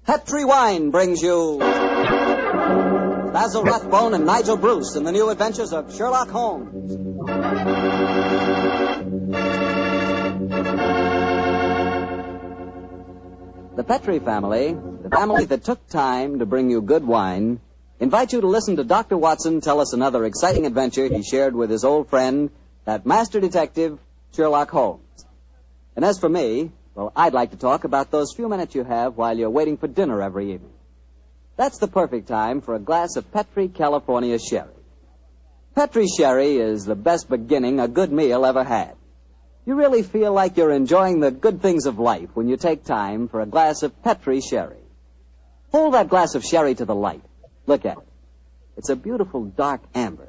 Petri Wine brings you Basil Rathbone and Nigel Bruce in the new adventures of Sherlock Holmes. The Petri family, the family that took time to bring you good wine, invite you to listen to Dr. Watson tell us another exciting adventure he shared with his old friend, that master detective, Sherlock Holmes. And as for me, well, I'd like to talk about those few minutes you have while you're waiting for dinner every evening. That's the perfect time for a glass of Petri California Sherry. Petri Sherry is the best beginning a good meal ever had. You really feel like you're enjoying the good things of life when you take time for a glass of Petri Sherry. Hold that glass of sherry to the light. Look at it. It's a beautiful dark amber.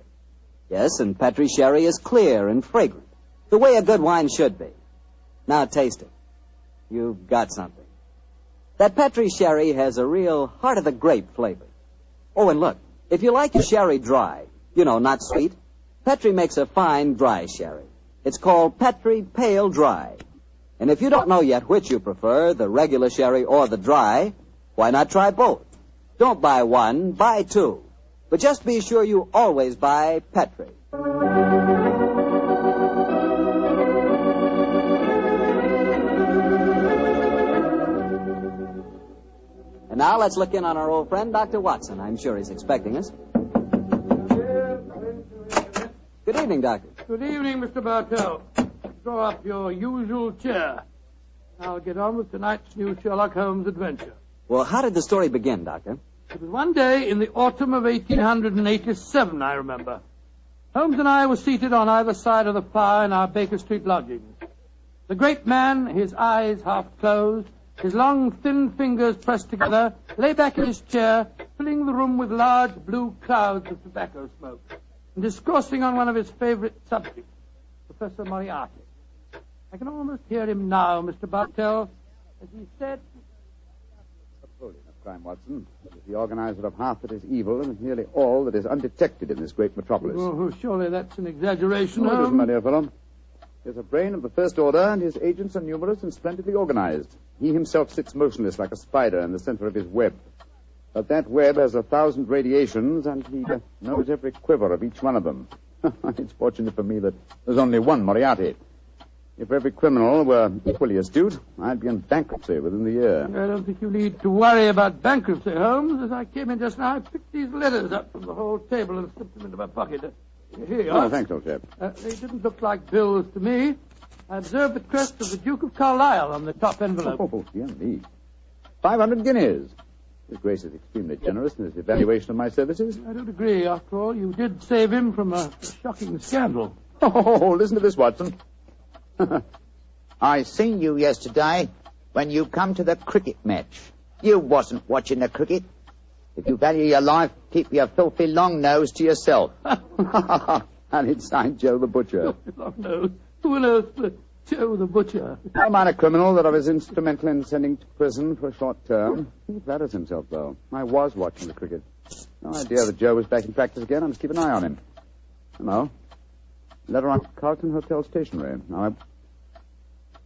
Yes, and Petri Sherry is clear and fragrant, the way a good wine should be. Now taste it. You've got something. That Petri Sherry has a real heart-of-the-grape flavor. Oh, and look, if you like your sherry dry, not sweet, Petri makes a fine dry sherry. It's called Petri Pale Dry. And if you don't know yet which you prefer, the regular sherry or the dry, why not try both? Don't buy one, buy two. But just be sure you always buy Petri. And now let's look in on our old friend, Dr. Watson. I'm sure he's expecting us. Good evening, Doctor. Good evening, Mr. Bartell. Draw up your usual chair. I'll get on with tonight's new Sherlock Holmes adventure. Well, how did the story begin, Doctor? It was one day in the autumn of 1887, I remember. Holmes and I were seated on either side of the fire in our Baker Street lodgings. The great man, his eyes half closed, his long, thin fingers pressed together, lay back in his chair, filling the room with large blue clouds of tobacco smoke, and discoursing on one of his favorite subjects, Professor Moriarty. I can almost hear him now, Mr. Bartell, as he said... Napoleon of crime, Watson. It is the organizer of half that is evil and nearly all that is undetected in this great metropolis. Oh, surely that's an exaggeration, No, it isn't, my dear fellow. He is a brain of the first order, and his agents are numerous and splendidly organized. He himself sits motionless like a spider in the center of his web. But that web has 1,000 radiations, and he knows every quiver of each one of them. It's fortunate for me that there's only one Moriarty. If every criminal were equally astute, I'd be in bankruptcy within the year. I don't think you need to worry about bankruptcy, Holmes. As I came in just now, I picked these letters up from the whole table and slipped them into my pocket. Here you are. Oh, thanks, old chap. They didn't look like bills to me. I observed the crest of the Duke of Carlisle on the top envelope. Oh, dear me. 500 guineas. His Grace is extremely generous in his evaluation of my services. I don't agree. After all, you did save him from a shocking scandal. Oh, listen to this, Watson. I seen you yesterday when you come to the cricket match. You wasn't watching the cricket. If you value your life, keep your filthy long nose to yourself. And it's signed Joe the Butcher. Long nose. Who on earth, Joe the Butcher? A minor criminal that I was instrumental in sending to prison for a short term. He flatters himself, though. I was watching the cricket. No idea that Joe was back in practice again. I must keep an eye on him. Hello. Letter on Carlton Hotel stationery. Now,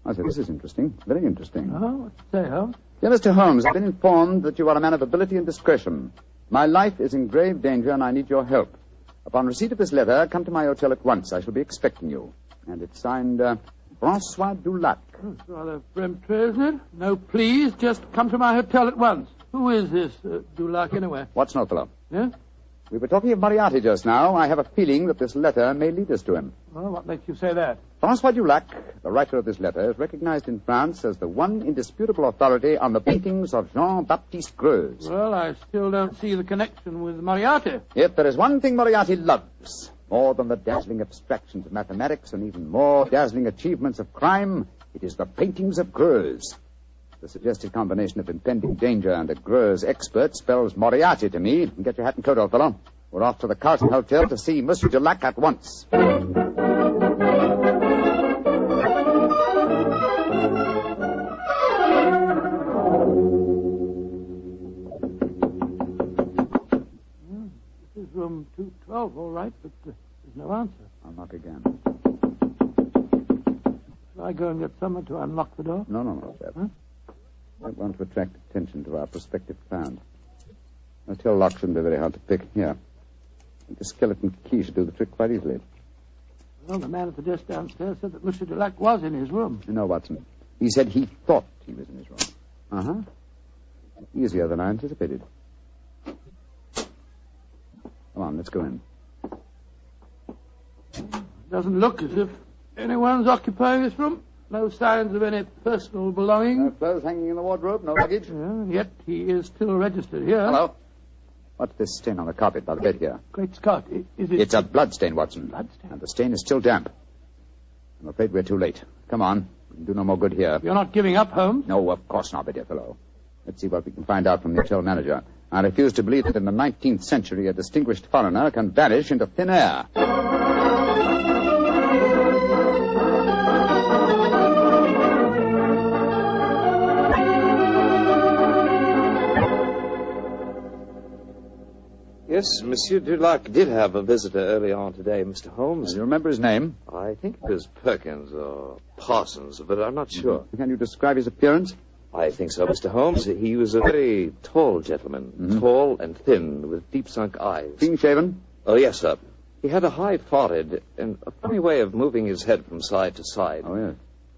I said, this is interesting. Very interesting. Oh, what's it say, Holmes? Dear Mr. Holmes, I've been informed that you are a man of ability and discretion. My life is in grave danger, and I need your help. Upon receipt of this letter, come to my hotel at once. I shall be expecting you. And it's signed, Francois Dulac. Oh, it's rather peremptory, isn't it? No, please, just come to my hotel at once. Who is this Dulac, anyway? Watson, old fellow. Yeah? We were talking of Moriarty just now. I have a feeling that this letter may lead us to him. Well, what makes you say that? Francois Dulac, the writer of this letter, is recognized in France as the one indisputable authority on the paintings of Jean-Baptiste Greuze. Well, I still don't see the connection with Moriarty. If there is one thing Moriarty loves, more than the dazzling abstractions of mathematics and even more dazzling achievements of crime, it is the paintings of Greuze. The suggested combination of impending danger and a Greuze expert spells Moriarty to me. Get your hat and coat, old fellow. We're off to the Carlton Hotel to see Monsieur Dulac at once. This is room 212, all right, but there's no answer. I'll knock again. Shall I go and get someone to unlock the door? No, chap. Huh? don't want to attract attention to our prospective client. I tell lock shouldn't be very hard to pick. Here. The skeleton key should do the trick quite easily. Well, the man at the desk downstairs said that Monsieur Dulac was in his room. No, Watson. He said he thought he was in his room. Uh-huh. Easier than I anticipated. Come on, let's go in. Doesn't look as if anyone's occupying this room. No signs of any personal belongings. No clothes hanging in the wardrobe, no luggage. And yet he is still registered here. Hello. What's this stain on the carpet by the bed here? Great Scott, is it... It's a blood stain, Watson. Blood stain? And the stain is still damp. I'm afraid we're too late. Come on. We can do no more good here. You're not giving up, Holmes? No, of course not, my dear fellow. Let's see what we can find out from the hotel manager. I refuse to believe that in the 19th century a distinguished foreigner can vanish into thin air. Yes, Monsieur Dulac did have a visitor early on today, Mr. Holmes. You remember his name? I think it was Perkins or Parsons, but I'm not sure. Can you describe his appearance? I think so, Mr. Holmes. He was a very tall gentleman, tall and thin, with deep-sunk eyes. Clean-shaven? Oh, yes, sir. He had a high forehead and a funny way of moving his head from side to side. Oh, yes.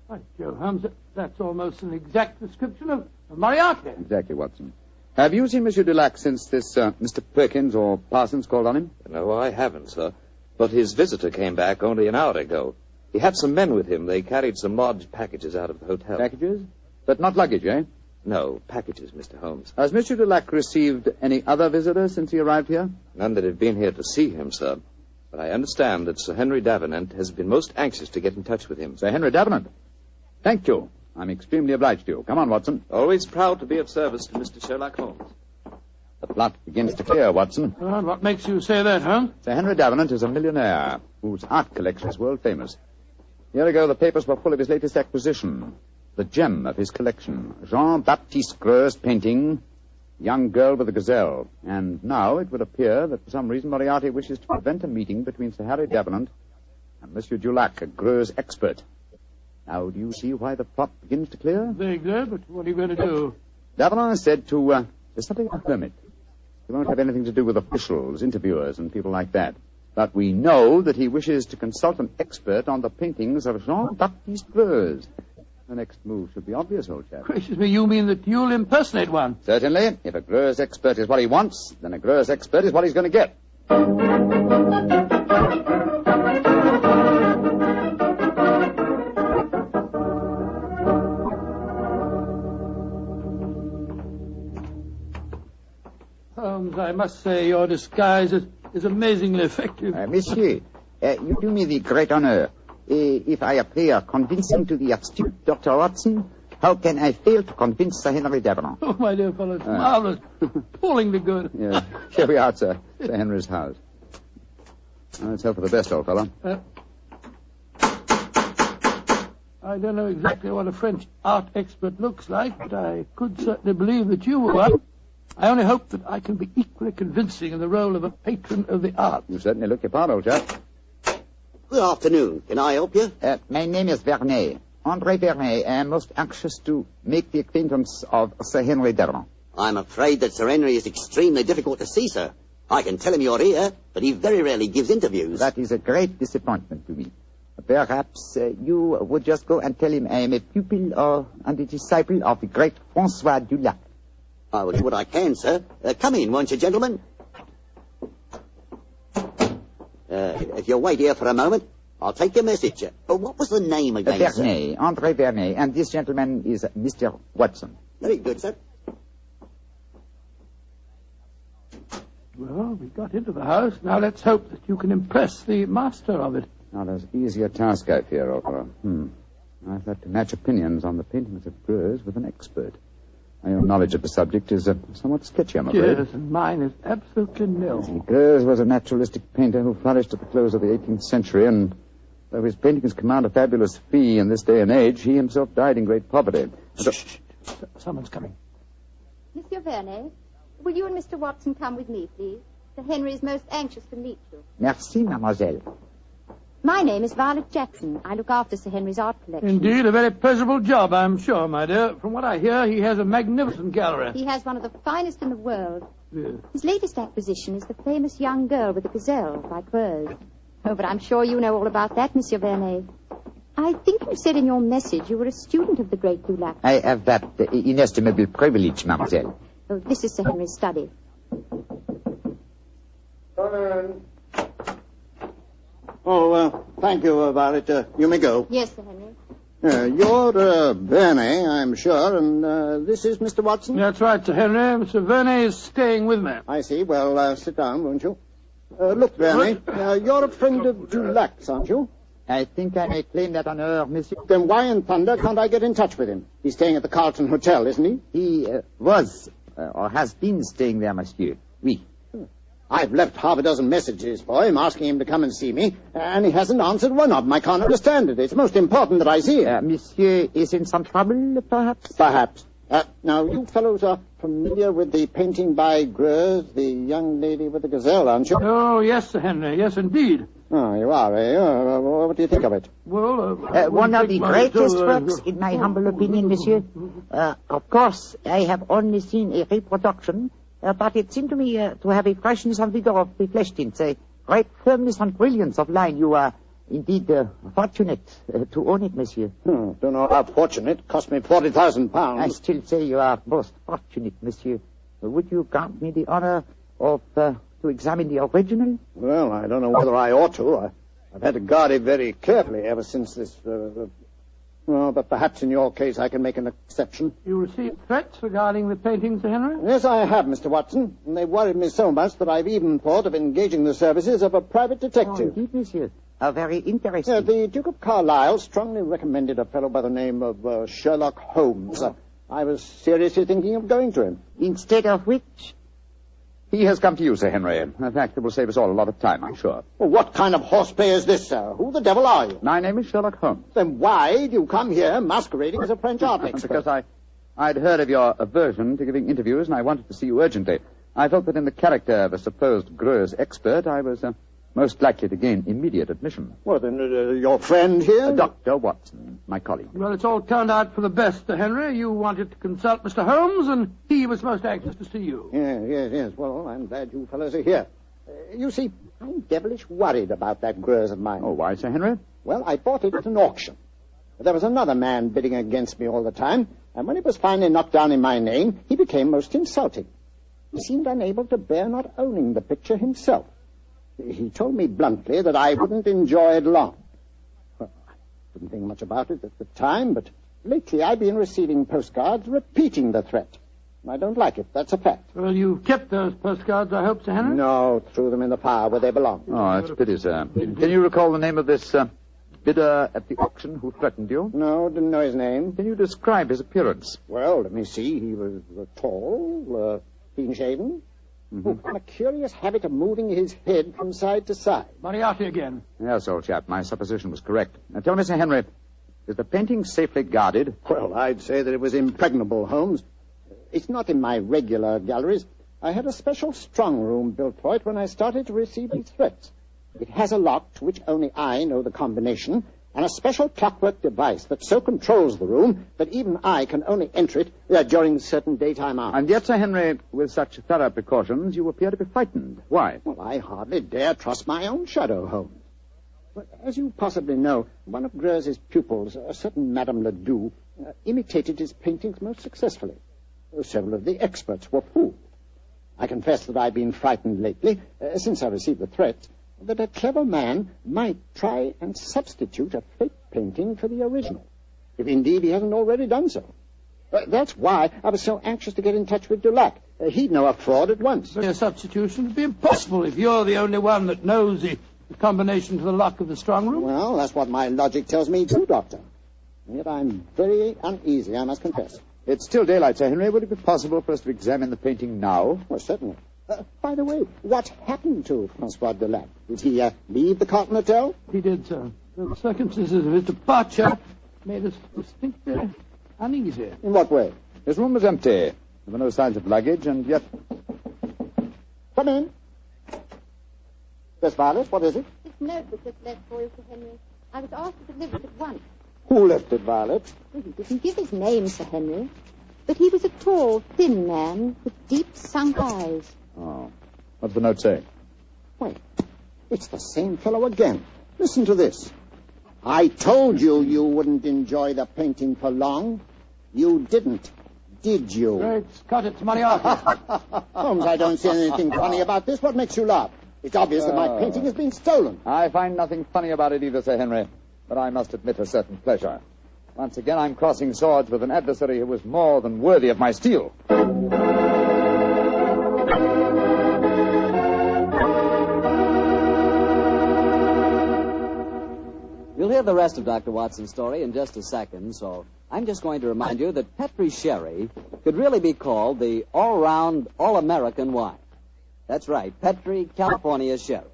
Right, Joe Holmes, that's almost an exact description of Moriarty. Exactly, Watson. Have you seen Monsieur Dulac since this Mr. Perkins or Parsons called on him? No, I haven't, sir. But his visitor came back only an hour ago. He had some men with him. They carried some large packages out of the hotel. Packages? But not luggage, eh? No, packages, Mr. Holmes. Has Monsieur Dulac received any other visitors since he arrived here? None that have been here to see him, sir. But I understand that Sir Henry Davenant has been most anxious to get in touch with him. Sir Henry Davenant? Thank you. I'm extremely obliged to you. Come on, Watson. Always proud to be of service to Mr. Sherlock Holmes. The plot begins to clear, Watson. And what makes you say that, Holmes? Sir Henry Davenant is a millionaire whose art collection is world famous. A year ago, the papers were full of his latest acquisition, the gem of his collection, Jean-Baptiste Greux's painting, Young Girl with a Gazelle. And now it would appear that for some reason Moriarty wishes to prevent a meeting between Sir Harry Davenant and Monsieur Dulac, a Greux's expert. Now, do you see why the plot begins to clear? Vaguely, but what are you going to do? Davenant is said to there's something of a hermit. He won't have anything to do with officials, interviewers, and people like that. But we know that he wishes to consult an expert on the paintings of Jean-Baptiste Greux. The next move should be obvious, old chap. Gracious me, you mean that you'll impersonate one? Certainly. If a Greux expert is what he wants, then a Greux expert is what he's going to get. Holmes, I must say your disguise is amazingly effective. Monsieur, you do me the great honor. If I appear convincing to the astute Dr. Watson, how can I fail to convince Sir Henry Davenant? Oh, my dear fellow, it's marvelous. Appallingly good. Yeah. Here we are, sir. Sir Henry's house. Now, let's hope for the best, old fellow. I don't know exactly what a French art expert looks like, but I could certainly believe that you were one. I only hope that I can be equally convincing in the role of a patron of the arts. You certainly look your part, old chap. Good afternoon. Can I help you? My name is Vernet. André Vernet. I am most anxious to make the acquaintance of Sir Henry Davenant. I'm afraid that Sir Henry is extremely difficult to see, sir. I can tell him you're here, but he very rarely gives interviews. That is a great disappointment to me. Perhaps you would just go and tell him I am a pupil and a disciple of the great Francois Dulac. I will do what I can, sir. Come in, won't you, gentlemen? If you'll wait here for a moment, I'll take your message. What was the name again, Vernet, sir? André Vernet, and this gentleman is Mr. Watson. Very good, sir. Well, we got into the house. Now let's hope that you can impress the master of it. Not as easy a task, I fear, old fellow. I've had to match opinions on the paintings of Greux with an expert. Your knowledge of the subject is somewhat sketchy, I'm afraid. Yes, and mine is absolutely nil. Greux was a naturalistic painter who flourished at the close of the 18th century, and though his paintings command a fabulous fee in this day and age, he himself died in great poverty. Shh. Someone's coming. Monsieur Vernet, will you and Mr. Watson come with me, please? Sir Henry is most anxious to meet you. Merci, mademoiselle. My name is Violet Jackson. I look after Sir Henry's art collection. Indeed, a very pleasurable job, I'm sure, my dear. From what I hear, he has a magnificent gallery. He has one of the finest in the world. Yes. His latest acquisition is the famous young girl with the Gazelle by Greuze. Oh, but I'm sure you know all about that, Monsieur Vernet. I think you said in your message you were a student of the great Dulac. I have that inestimable privilege, mademoiselle. Oh, this is Sir Henry's study. Thank you, Violet. You may go. Yes, Sir Henry. You're Vernet, I'm sure, and this is Mr. Watson? That's right, Sir Henry. Mr. Vernet is staying with me. I see. Well, sit down, won't you? Look, Vernet, you're a friend of Dulac's, aren't you? I think I may claim that honor, monsieur. Then why in thunder can't I get in touch with him? He's staying at the Carlton Hotel, isn't he? He was, or has been staying there, monsieur. Oui. I've left half a dozen messages for him asking him to come and see me, and he hasn't answered one of them. I can't understand it. It's most important that I see him. Monsieur is in some trouble, perhaps? Perhaps. Now, you fellows are familiar with the painting by Greuze, the young lady with the Gazelle, aren't you? Oh, yes, Sir Henry. Yes, indeed. Oh, you are, eh? What do you think of it? Well, one of the greatest works, in my humble opinion, monsieur. Of course, I have only seen a reproduction, but it seemed to me to have a freshness and vigor of the flesh tints, a great firmness and brilliance of line. You are indeed fortunate to own it, monsieur. Don't know how fortunate. It cost me £40,000. I still say you are most fortunate, monsieur. Would you grant me the honor of to examine the original? Well, I don't know whether I ought to. I've had to guard it very carefully ever since this... Well, but perhaps in your case I can make an exception. You received threats regarding the painting, Sir Henry? Yes, I have, Mr. Watson. And they've worried me so much that I've even thought of engaging the services of a private detective. Oh, indeed, monsieur. Very interesting. The Duke of Carlisle strongly recommended a fellow by the name of Sherlock Holmes. I was seriously thinking of going to him. Instead of which? He has come to you, Sir Henry. In fact, it will save us all a lot of time, I'm sure. Well, what kind of horseplay is this, sir? Who the devil are you? My name is Sherlock Holmes. Then why do you come here masquerading as a French art expert? Because I'd heard of your aversion to giving interviews, and I wanted to see you urgently. I felt that in the character of a supposed Greuze expert, I was most likely to gain immediate admission. Well, then, your friend here? Dr. Watson, my colleague. Well, it's all turned out for the best, Sir Henry. You wanted to consult Mr. Holmes, and he was most anxious to see you. Yes. Well, I'm glad you fellows are here. You see, I'm devilish worried about that Greuze of mine. Oh, why, Sir Henry? Well, I bought it at an auction. There was another man bidding against me all the time, and when it was finally knocked down in my name, he became most insulting. He seemed unable to bear not owning the picture himself. He told me bluntly that I wouldn't enjoy it long. Well, I didn't think much about it at the time, but lately I've been receiving postcards repeating the threat. I don't like it, that's a fact. Well, you've kept those postcards, I hope, Sir Henry? No, threw them in the fire where they belong. Oh, that's a pity, sir. Can you recall the name of this bidder at the auction who threatened you? No, didn't know his name. Can you describe his appearance? Well, let me see. He was tall, clean-shaven. And a curious habit of moving his head from side to side. Moriarty again. Yes, old chap, my supposition was correct. Now, tell me, Sir Henry, is the painting safely guarded? Well, I'd say that it was impregnable, Holmes. It's not in my regular galleries. I had a special strong room built for it when I started to receive these threats. It has a lock to which only I know the combination, and a special clockwork device that so controls the room that even I can only enter it during certain daytime hours. And yet, Sir Henry, with such thorough precautions, you appear to be frightened. Why? Well, I hardly dare trust my own shadow, Holmes. But as you possibly know, one of Greuze's pupils, a certain Madame Ledoux, imitated his paintings most successfully. Several of the experts were fooled. I confess that I've been frightened lately, since I received the threat, that a clever man might try and substitute a fake painting for the original, if indeed he hasn't already done so. That's why I was so anxious to get in touch with Dulac. He'd know a fraud at once. A substitution would be impossible if you're the only one that knows the combination to the lock of the strong room. Well, that's what my logic tells me too, Doctor. And yet I'm very uneasy, I must confess. It's still daylight, Sir Henry. Would it be possible for us to examine the painting now? Well, certainly. By the way, what happened to Francois Dulac? Did he leave the Carlton Hotel? He did, sir. The circumstances of his departure made us distinctly uneasy. In what way? His room was empty. There were no signs of luggage, and yet... Come in. Yes, Violet, what is it? note was just left for you, Sir Henry. I was asked to deliver it at once. Who left it, Violet? Well, he didn't give his name, Sir Henry. But he was a tall, thin man with deep sunk eyes. Oh. What's the note say? Why, it's the same fellow again. Listen to this. I told you you wouldn't enjoy the painting for long. You didn't, did you? Great Scott, it's money off. Holmes, I don't see anything funny about this. What makes you laugh? It's obvious that my painting has been stolen. I find nothing funny about it either, Sir Henry. But I must admit a certain pleasure. Once again, I'm crossing swords with an adversary who was more than worthy of my steel. You'll hear the rest of Dr. Watson's story in just a second, so I'm just going to remind you that Petri Sherry could really be called the all-round, all-American wine. That's right, Petri California Sherry.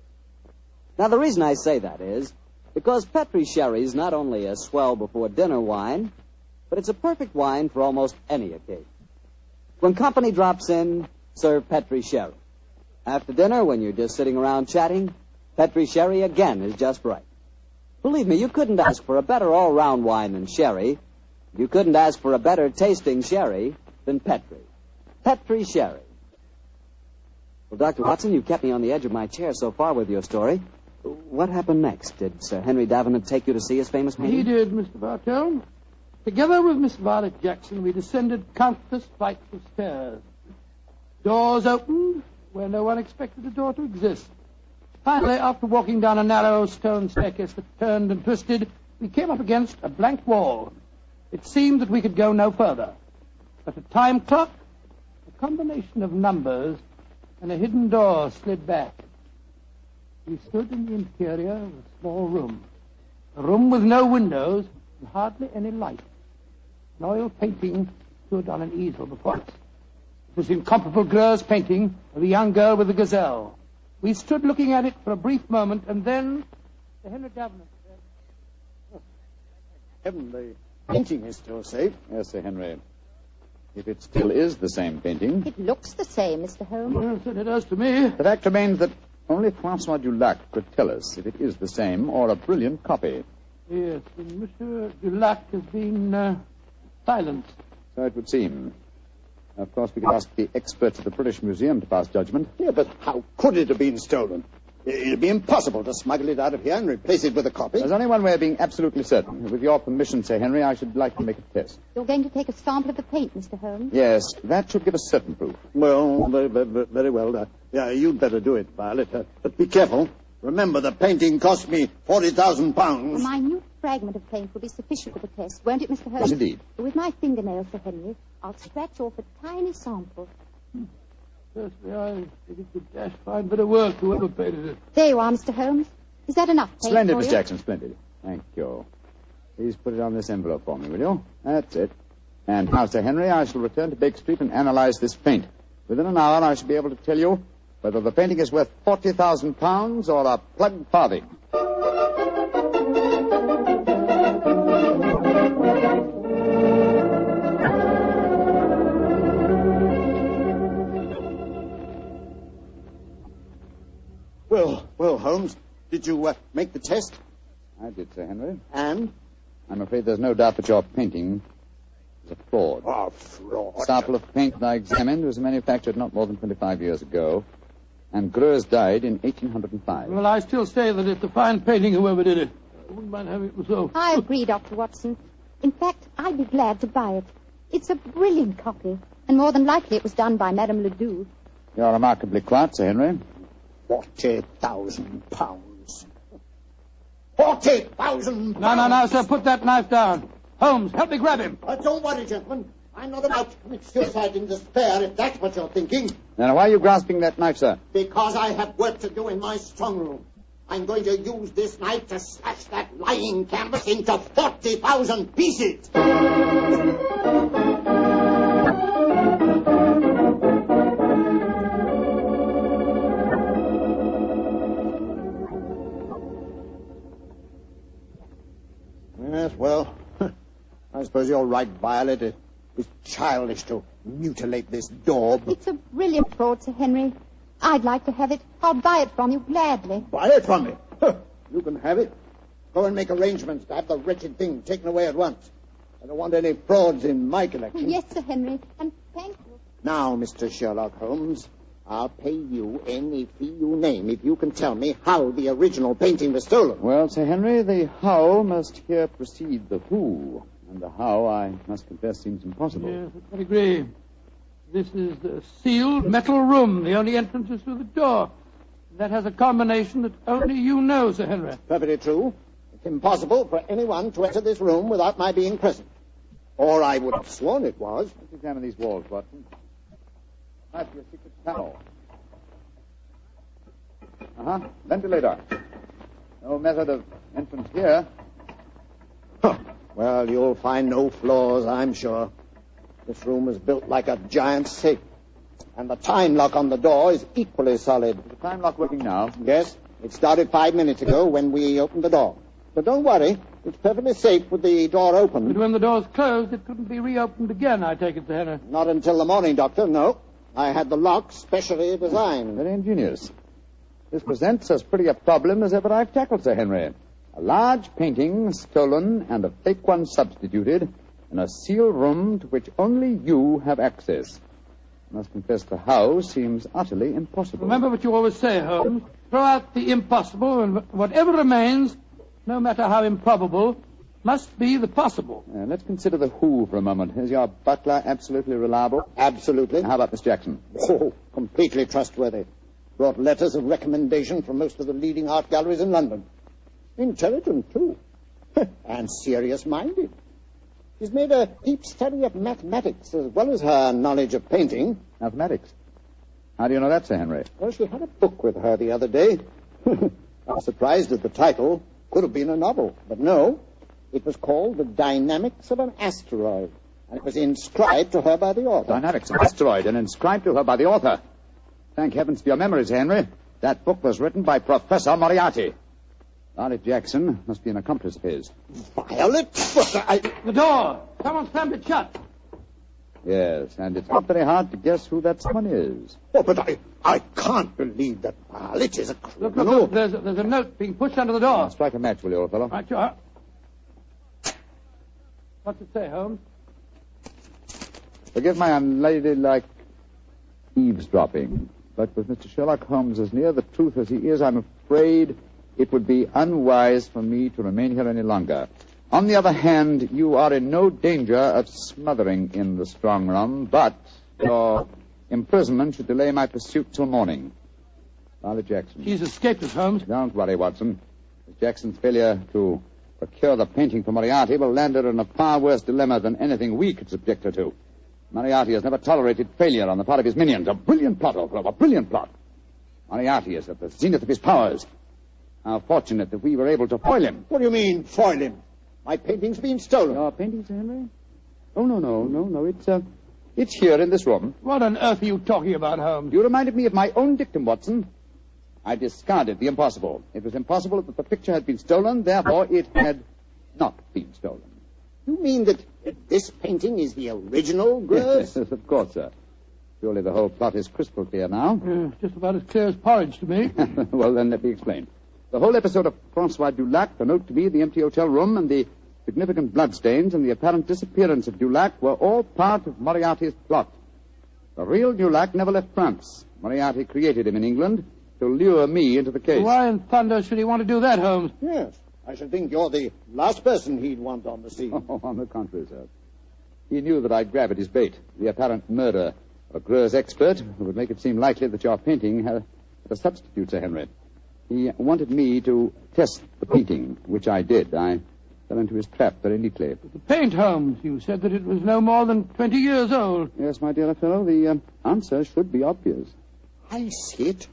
Now, the reason I say that is because Petri Sherry is not only a swell before dinner wine, but it's a perfect wine for almost any occasion. When company drops in, serve Petri Sherry. After dinner, when you're just sitting around chatting, Petri Sherry again is just right. Believe me, you couldn't ask for a better all-round wine than Sherry. You couldn't ask for a better tasting Sherry than Petri. Petri Sherry. Well, Dr. Watson, you've kept me on the edge of my chair so far with your story. What happened next? Did Sir Henry Davenant take you to see his famous painting? He did, Mr. Bartell. Together with Miss Violet Jackson, we descended countless flights of stairs. Doors opened where no one expected a door to exist. Finally, after walking down a narrow stone staircase that turned and twisted, we came up against a blank wall. It seemed that we could go no further. But a time clock, a combination of numbers, and a hidden door slid back. We stood in the interior of a small room. A room with no windows and hardly any light. An oil painting stood on an easel before us. It was the incomparable Greuze painting of the young girl with the Gazelle. We stood looking at it for a brief moment, and then Sir Henry Davenant said, Heaven, the painting is still safe. Yes, Sir Henry. If it still is the same painting. It looks the same, Mr. Holmes. Yes, it does to me. The fact remains that only Francois Dulac could tell us if it is the same or a brilliant copy. Yes, and Monsieur Dulac has been silent. So it would seem. Of course, we could ask the experts at the British Museum to pass judgment. Yeah, but how could it have been stolen? It'd be impossible to smuggle it out of here and replace it with a copy. There's only one way of being absolutely certain. With your permission, Sir Henry, I should like to make a test. You're going to take a sample of the paint, Mr. Holmes? Yes, that should give us certain proof. Well, very well. Yeah, you'd better do it, Violet. But be careful. Remember, the painting cost me £40,000. A minute fragment of paint will be sufficient for the test, won't it, Mr. Holmes? Yes, indeed. With my fingernails, Sir Henry, I'll scratch off a tiny sample. Personally, I think it's a dash fine bit of work, whoever painted it. There you are, Mr. Holmes. Is that enough paint Splendid, for Miss you? Jackson, splendid. Thank you. Please put it on this envelope for me, will you? That's it. And now, Sir Henry, I shall return to Baker Street and analyze this paint. Within an hour, I shall be able to tell you whether the painting is worth £40,000 or a plug farthing. Well, Holmes, did you make the test? I did, Sir Henry. And? I'm afraid there's no doubt that your painting is a fraud. Oh, fraud. The sample of paint that I examined was manufactured not more than 25 years ago, and Greuze died in 1805. Well, I still say that it's a fine painting, whoever did it. I wouldn't mind having it myself. I agree, Dr. Watson. In fact, I'd be glad to buy it. It's a brilliant copy, and more than likely it was done by Madame Ledoux. You're remarkably quiet, Sir Henry. £40,000. £40,000! No, sir, put that knife down. Holmes, help me grab him. Don't worry, gentlemen. I'm not about to commit suicide in despair, if that's what you're thinking. Now, why are you grasping that knife, sir? Because I have work to do in my strong room. I'm going to use this knife to slash that lying canvas into 40,000 pieces. Yes, well, I suppose you're right, Violet. It was childish to mutilate this daub. It's a brilliant fraud, Sir Henry. I'd like to have it. I'll buy it from you gladly. Buy it from me? You can have it. Go and make arrangements to have the wretched thing taken away at once. I don't want any frauds in my collection. Yes, Sir Henry, and thank you. Now, Mr. Sherlock Holmes, I'll pay you any fee you name if you can tell me how the original painting was stolen. Well, Sir Henry, the how must here precede the who. And the how, I must confess, seems impossible. Yes, I agree. This is the sealed metal room. The only entrance is through the door. That has a combination that only you know, Sir Henry. Perfectly true. It's impossible for anyone to enter this room without my being present. Or I would have sworn it was. Let's examine these walls, Watson. Might be a secret panel. Ventilator. No method of entrance here. Huh. Well, you'll find no flaws, I'm sure. This room is built like a giant safe. And the time lock on the door is equally solid. Is the time lock working now? Yes. It started 5 minutes ago when we opened the door. But don't worry. It's perfectly safe with the door open. But when the door's closed, it couldn't be reopened again, I take it, Sir Henry. Not until the morning, Doctor, no. I had the lock specially designed. Very ingenious. This presents as pretty a problem as ever I've tackled, Sir Henry. A large painting stolen and a fake one substituted in a sealed room to which only you have access. I must confess the how seems utterly impossible. Remember what you always say, Holmes. Throw out the impossible, and whatever remains, no matter how improbable, must be the possible. Let's consider the who for a moment. Is your butler absolutely reliable? Absolutely. And how about Miss Jackson? Oh, completely trustworthy. Brought letters of recommendation from most of the leading art galleries in London. Intelligent, too. And serious-minded. She's made a deep study of mathematics as well as her knowledge of painting. Mathematics? How do you know that, Sir Henry? Well, she had a book with her the other day. I was surprised at the title. Could have been a novel, but no. It was called The Dynamics of an Asteroid, and it was inscribed to her by the author. Dynamics of an Asteroid, and inscribed to her by the author. Thank heavens for your memories, Henry. That book was written by Professor Moriarty. Violet Jackson must be an accomplice of his. Violet? The door! Someone slammed it shut. Yes, and it's not very hard to guess who that someone is. Oh, but I can't believe that Violet is a criminal. Look, there's a note being pushed under the door. Strike a match, will you, old fellow? Right, you are. What's it say, Holmes? Forgive my unladylike eavesdropping, but with Mr. Sherlock Holmes as near the truth as he is, I'm afraid it would be unwise for me to remain here any longer. On the other hand, you are in no danger of smothering in the strong room, but your imprisonment should delay my pursuit till morning. Violet Jackson. She's escaped us, Holmes. Don't worry, Watson. Miss Jackson's failure to procure the painting for Moriarty will land her in a far worse dilemma than anything we could subject her to. Moriarty has never tolerated failure on the part of his minions. A brilliant plot, old fellow, a brilliant plot. Moriarty is at the zenith of his powers. How fortunate that we were able to foil him. What do you mean, foil him? My painting's been stolen. Your painting, Sir Henry? Oh, no. It's here in this room. What on earth are you talking about, Holmes? You reminded me of my own dictum, Watson. I discarded the impossible. It was impossible that the picture had been stolen, therefore it had not been stolen. You mean that this painting is the original, Grose? Yes, of course, sir. Surely the whole plot is crystal clear now. Just about as clear as porridge to me. Well, then, let me explain. The whole episode of Francois Dulac, the note to me, the empty hotel room, and the significant bloodstains and the apparent disappearance of Dulac were all part of Moriarty's plot. The real Dulac never left France. Moriarty created him in England to lure me into the case. Why in thunder should he want to do that, Holmes? Yes. I should think you're the last person he'd want on the scene. Oh, on the contrary, sir. He knew that I'd grab at his bait, the apparent murder of a Greuze expert who would make it seem likely that your painting had a substitute, Sir Henry. He wanted me to test the painting, which I did. I fell into his trap very neatly. The paint, Holmes. You said that it was no more than 20 years old. Yes, my dear fellow, the answer should be obvious. I see it.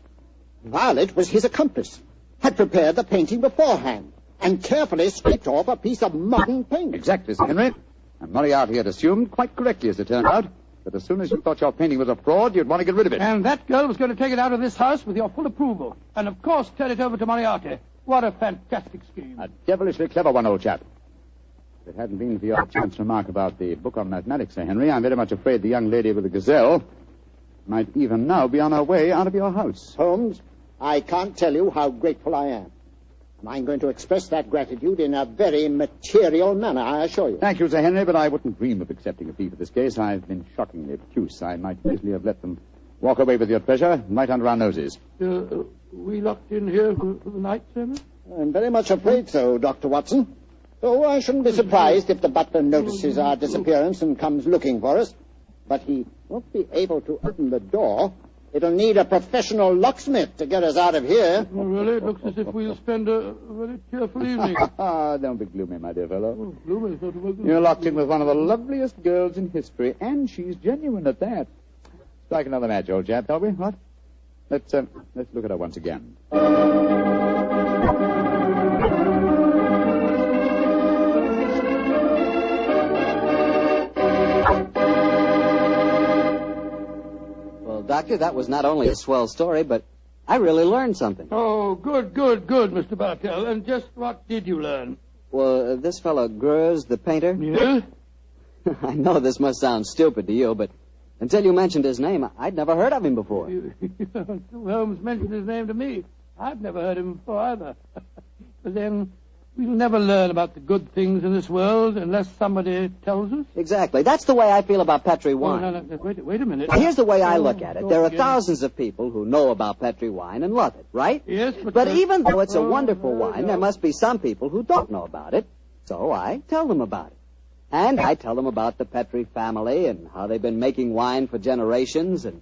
Violet was his accomplice, had prepared the painting beforehand, and carefully scraped off a piece of modern paint. Exactly, Sir Henry. And Moriarty had assumed, quite correctly as it turned out, that as soon as you thought your painting was a fraud, you'd want to get rid of it. And that girl was going to take it out of this house with your full approval. And, of course, turn it over to Moriarty. What a fantastic scheme. A devilishly clever one, old chap. If it hadn't been for your chance remark about the book on mathematics, Sir Henry, I'm very much afraid the young lady with the Gazelle might even now be on her way out of your house. Holmes, I can't tell you how grateful I am. And I'm going to express that gratitude in a very material manner, I assure you. Thank you, Sir Henry, but I wouldn't dream of accepting a fee for this case. I've been shockingly obtuse. I might easily have let them walk away with your treasure right under our noses. We locked in here for the night, sir? I'm very much afraid so, Dr. Watson. Oh, I shouldn't be surprised if the butler notices our disappearance and comes looking for us. But he won't be able to open the door. It'll need a professional locksmith to get us out of here. Oh, really? It looks as if we'll spend a very cheerful evening. Don't be gloomy, my dear fellow. Oh, gloomy. You're locked in with one of the loveliest girls in history, and she's genuine at that. Strike another match, old chap, shall we? What? Let's look at her once again. Doctor, that was not only a swell story, but I really learned something. Oh, good, Mr. Bartell. And just what did you learn? Well, this fellow Greuze, the painter... Yeah? I know this must sound stupid to you, but until you mentioned his name, I'd never heard of him before. Holmes mentioned his name to me. I've never heard of him before either. But then... we'll never learn about the good things in this world unless somebody tells us. Exactly. That's the way I feel about Petri wine. Oh, no. Wait a minute. Here's the way I look at it. There are thousands of people who know about Petri wine and love it, right? Yes, but even though it's a wonderful wine, there must be some people who don't know about it. So I tell them about it. And I tell them about the Petri family and how they've been making wine for generations and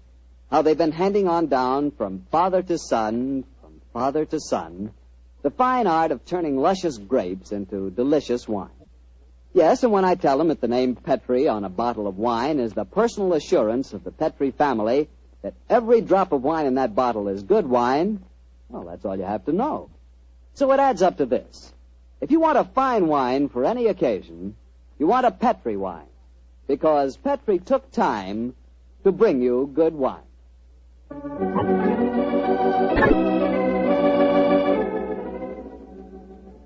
how they've been handing on down from father to son, the fine art of turning luscious grapes into delicious wine. Yes, and when I tell them that the name Petri on a bottle of wine is the personal assurance of the Petri family that every drop of wine in that bottle is good wine, well, that's all you have to know. So it adds up to this. If you want a fine wine for any occasion, you want a Petri wine, because Petri took time to bring you good wine.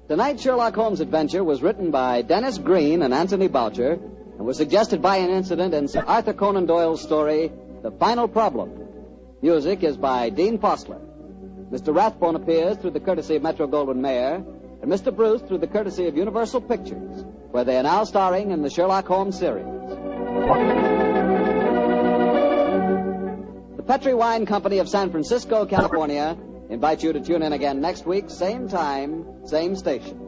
Tonight's Sherlock Holmes adventure was written by Dennis Green and Anthony Boucher and was suggested by an incident in Sir Arthur Conan Doyle's story, The Final Problem. Music is by Dean Fossler. Mr. Rathbone appears through the courtesy of Metro-Goldwyn-Mayer and Mr. Bruce through the courtesy of Universal Pictures, where they are now starring in the Sherlock Holmes series. The Petri Wine Company of San Francisco, California, invite you to tune in again next week, same time, same station.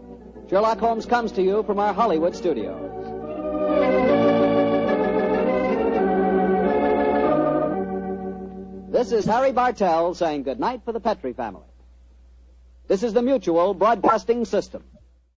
Sherlock Holmes comes to you from our Hollywood studios. This is Harry Bartell saying goodnight for the Petri family. This is the Mutual Broadcasting System.